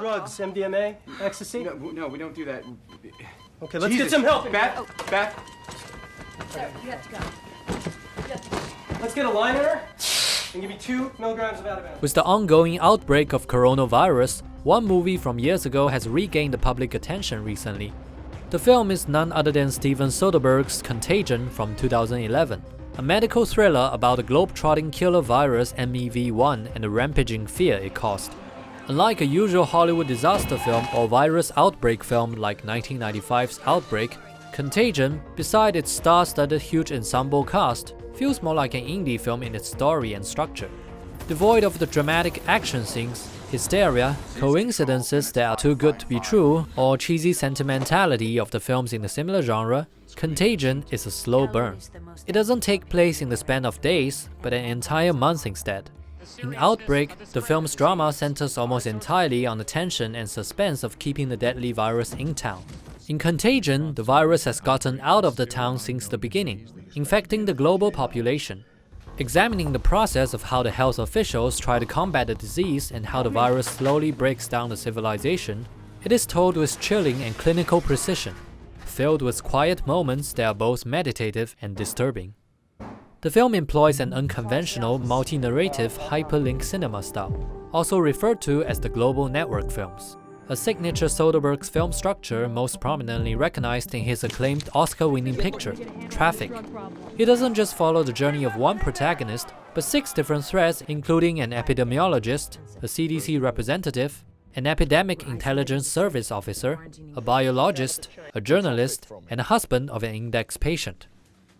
drugs, MDMA, ecstasy? No, we don't do that. Okay, let's get some help. Beth. Sir, you have to go. Let's get a line in her and give you 2 milligrams of Ativan. With the ongoing outbreak of coronavirus, one movie from years ago has regained the public attention recently. The film is none other than Steven Soderbergh's Contagion from 2011, a medical thriller about the globe-trotting killer virus MEV-1 and the rampaging fear it caused. Unlike a usual Hollywood disaster film or virus outbreak film like 1995's Outbreak, Contagion, beside its star-studded huge ensemble cast, feels more like an indie film in its story and structure. Devoid of the dramatic action scenes, hysteria, coincidences that are too good to be true, or cheesy sentimentality of the films in a similar genre, Contagion is a slow burn. It doesn't take place in the span of days, but an entire month instead. In Outbreak, the film's drama centers almost entirely on the tension and suspense of keeping the deadly virus in town. In Contagion, the virus has gotten out of the town since the beginning, infecting the global population. Examining the process of how the health officials try to combat the disease and how the virus slowly breaks down the civilization, it is told with chilling and clinical precision, filled with quiet moments that are both meditative and disturbing. The film employs an unconventional, multi-narrative Hyperlink Cinema style, also referred to as the global network films, a signature Soderbergh's film structure most prominently recognized in his acclaimed Oscar-winning picture, Traffic. He doesn't just follow the journey of one protagonist, but 6 different threads including an epidemiologist, a CDC representative, an epidemic intelligence service officer, a biologist, a journalist, and a husband of an index patient.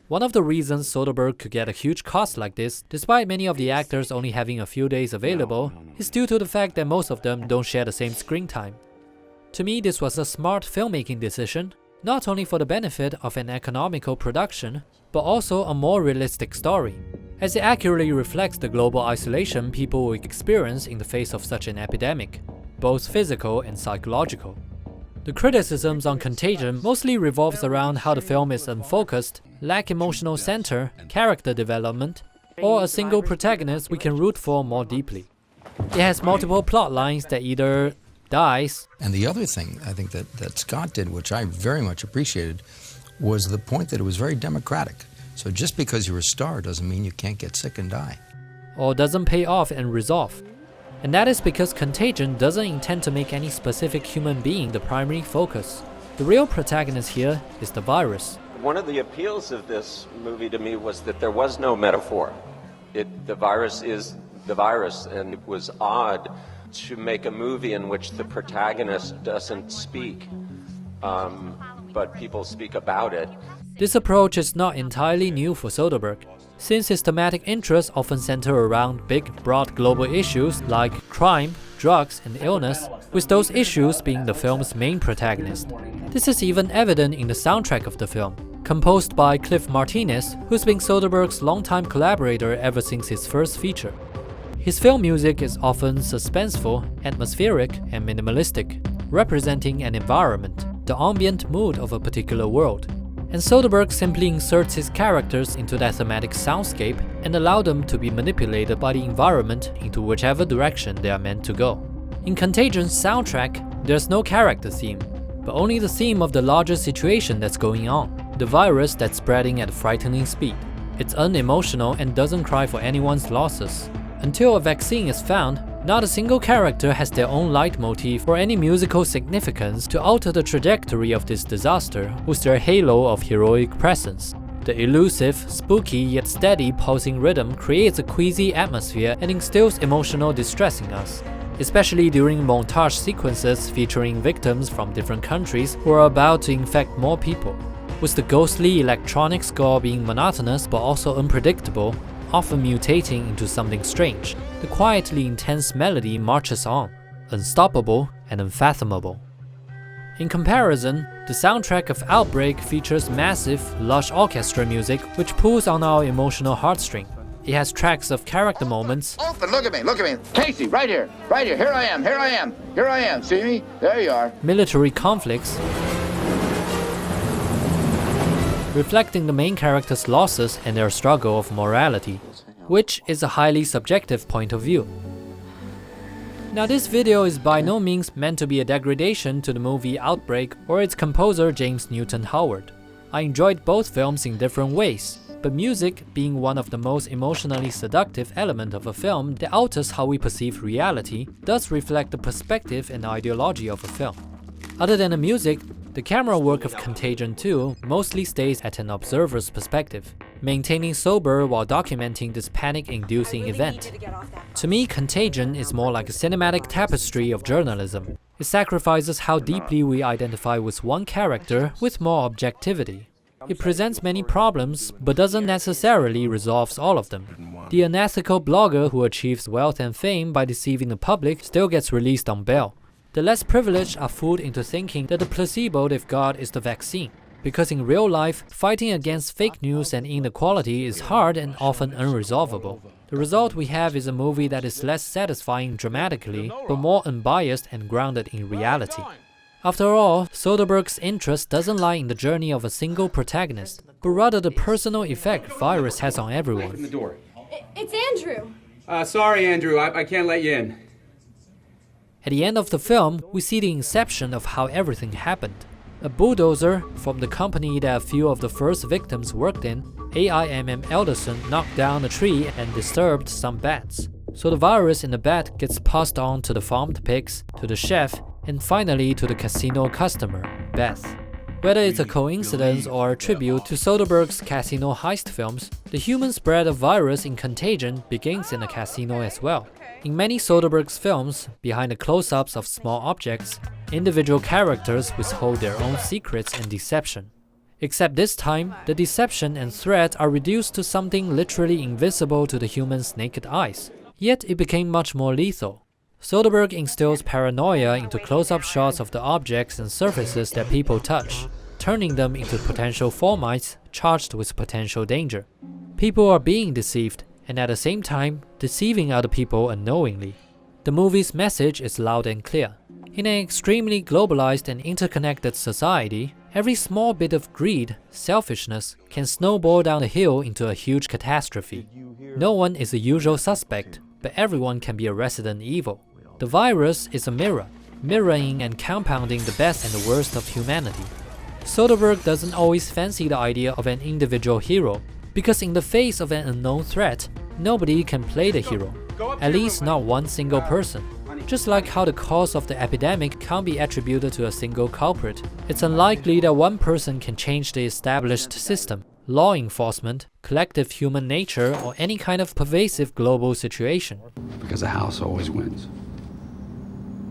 One of the reasons Soderbergh could get a huge cast like this, despite many of the actors only having a few days available, is due to the fact that most of them don't share the same screen time. To me, this was a smart filmmaking decision, not only for the benefit of an economical production, but also a more realistic story, as it accurately reflects the global isolation people will experience in the face of such an epidemic, both physical and psychological. The criticisms on Contagion mostly revolves around how the film is unfocused, lack emotional center, character development, or a single protagonist we can root for more deeply. It has multiple plot lines that either dies. And the other thing I think that Scott did, which I very much appreciated, was the point that it was very democratic. So just because you're a star doesn't mean you can't get sick and die. Or doesn't pay off and resolve. And that is because Contagion doesn't intend to make any specific human being the primary focus. The real protagonist here is the virus. One of the appeals of this movie to me was that there was no metaphor. The virus is the virus, and it was odd to make a movie in which the protagonist doesn't speak, but people speak about it. This approach is not entirely new for Soderbergh, since his thematic interests often center around big, broad global issues like crime, drugs, and illness, with those issues being the film's main protagonist. This is even evident in the soundtrack of the film, composed by Cliff Martinez, who's been Soderbergh's longtime collaborator ever since his first feature. His film music is often suspenseful, atmospheric, and minimalistic, representing an environment, the ambient mood of a particular world. And Soderbergh simply inserts his characters into that thematic soundscape and allows them to be manipulated by the environment into whichever direction they are meant to go. In Contagion's soundtrack, there's no character theme, but only the theme of the larger situation that's going on, the virus that's spreading at a frightening speed. It's unemotional and doesn't cry for anyone's losses. Until a vaccine is found, not a single character has their own leitmotif or any musical significance to alter the trajectory of this disaster with their halo of heroic presence. The elusive, spooky yet steady pulsing rhythm creates a queasy atmosphere and instills emotional distress in us, especially during montage sequences featuring victims from different countries who are about to infect more people. With the ghostly electronic score being monotonous but also unpredictable, often mutating into something strange, the quietly intense melody marches on, unstoppable and unfathomable. In comparison, the soundtrack of Outbreak features massive, lush orchestra music which pulls on our emotional heartstring. It has tracks of character moments. Open, look at me. Casey, right here, here I am, see me? There you are. Military conflicts, reflecting the main character's losses and their struggle of morality, which is a highly subjective point of view. Now this video is by no means meant to be a degradation to the movie Outbreak or its composer James Newton Howard. I enjoyed both films in different ways, but music, being one of the most emotionally seductive elements of a film that alters how we perceive reality, does reflect the perspective and ideology of a film. Other than the music, the camera work of Contagion 2 mostly stays at an observer's perspective, maintaining sober while documenting this panic-inducing event. To me, Contagion is more like a cinematic tapestry of journalism. It sacrifices how deeply we identify with one character with more objectivity. It presents many problems, but doesn't necessarily resolve all of them. The unethical blogger who achieves wealth and fame by deceiving the public still gets released on bail. The less privileged are fooled into thinking that the placebo they've got is the vaccine. Because in real life, fighting against fake news and inequality is hard and often unresolvable. The result we have is a movie that is less satisfying dramatically, but more unbiased and grounded in reality. After all, Soderbergh's interest doesn't lie in the journey of a single protagonist, but rather the personal effect virus has on everyone. It's Andrew! Sorry, Andrew, I can't let you in. At the end of the film, we see the inception of how everything happened. A bulldozer from the company that a few of the first victims worked in, AIMM Elderson, knocked down a tree and disturbed some bats. So the virus in the bat gets passed on to the farmed pigs, to the chef, and finally to the casino customer, Beth. Whether it's a coincidence or a tribute to Soderbergh's casino heist films, the human spread of virus in Contagion begins in a casino as well. In many Soderbergh's films, behind the close-ups of small objects, individual characters withhold their own secrets and deception. Except this time, the deception and threat are reduced to something literally invisible to the human's naked eyes. Yet it became much more lethal. Soderbergh instills paranoia into close-up shots of the objects and surfaces that people touch, turning them into potential fomites charged with potential danger. People are being deceived, and at the same time, deceiving other people unknowingly. The movie's message is loud and clear. In an extremely globalized and interconnected society, every small bit of greed, selfishness, can snowball down the hill into a huge catastrophe. No one is a usual suspect, but everyone can be a resident evil. The virus is a mirror, mirroring and compounding the best and the worst of humanity. Soderbergh doesn't always fancy the idea of an individual hero, because in the face of an unknown threat, nobody can play the hero, at least not one single person. Just like how the cause of the epidemic can't be attributed to a single culprit, it's unlikely that one person can change the established system, law enforcement, collective human nature, or any kind of pervasive global situation. Because the house always wins.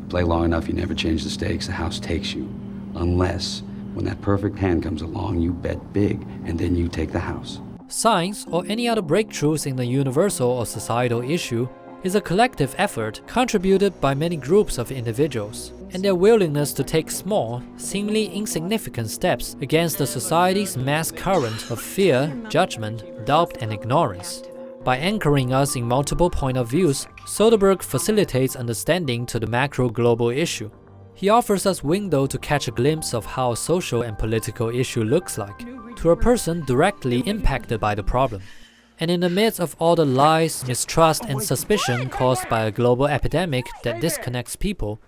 Play long enough, you never change the stakes, the house takes you. Unless, when that perfect hand comes along, you bet big, and then you take the house. Science, or any other breakthroughs in the universal or societal issue, is a collective effort contributed by many groups of individuals, and their willingness to take small, seemingly insignificant steps against the society's mass current of fear, judgment, doubt, and ignorance. By anchoring us in multiple point of views, Soderbergh facilitates understanding to the macro global issue. He offers us window to catch a glimpse of how a social and political issue looks like, to a person directly impacted by the problem. And in the midst of all the lies, mistrust, and suspicion caused by a global epidemic that disconnects people,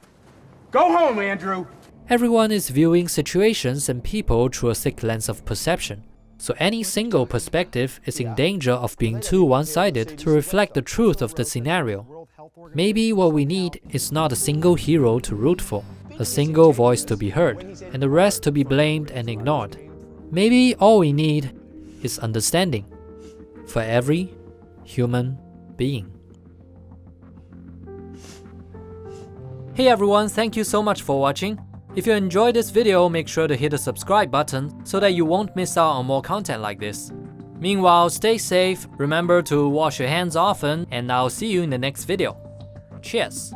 Go home, Andrew! Everyone is viewing situations and people through a thick lens of perception. So any single perspective is in danger of being too one-sided to reflect the truth of the scenario. Maybe what we need is not a single hero to root for, a single voice to be heard, and the rest to be blamed and ignored. Maybe all we need is understanding for every human being. Hey everyone, thank you so much for watching. If you enjoyed this video, make sure to hit the subscribe button so that you won't miss out on more content like this. Meanwhile, stay safe, remember to wash your hands often, and I'll see you in the next video. Cheers!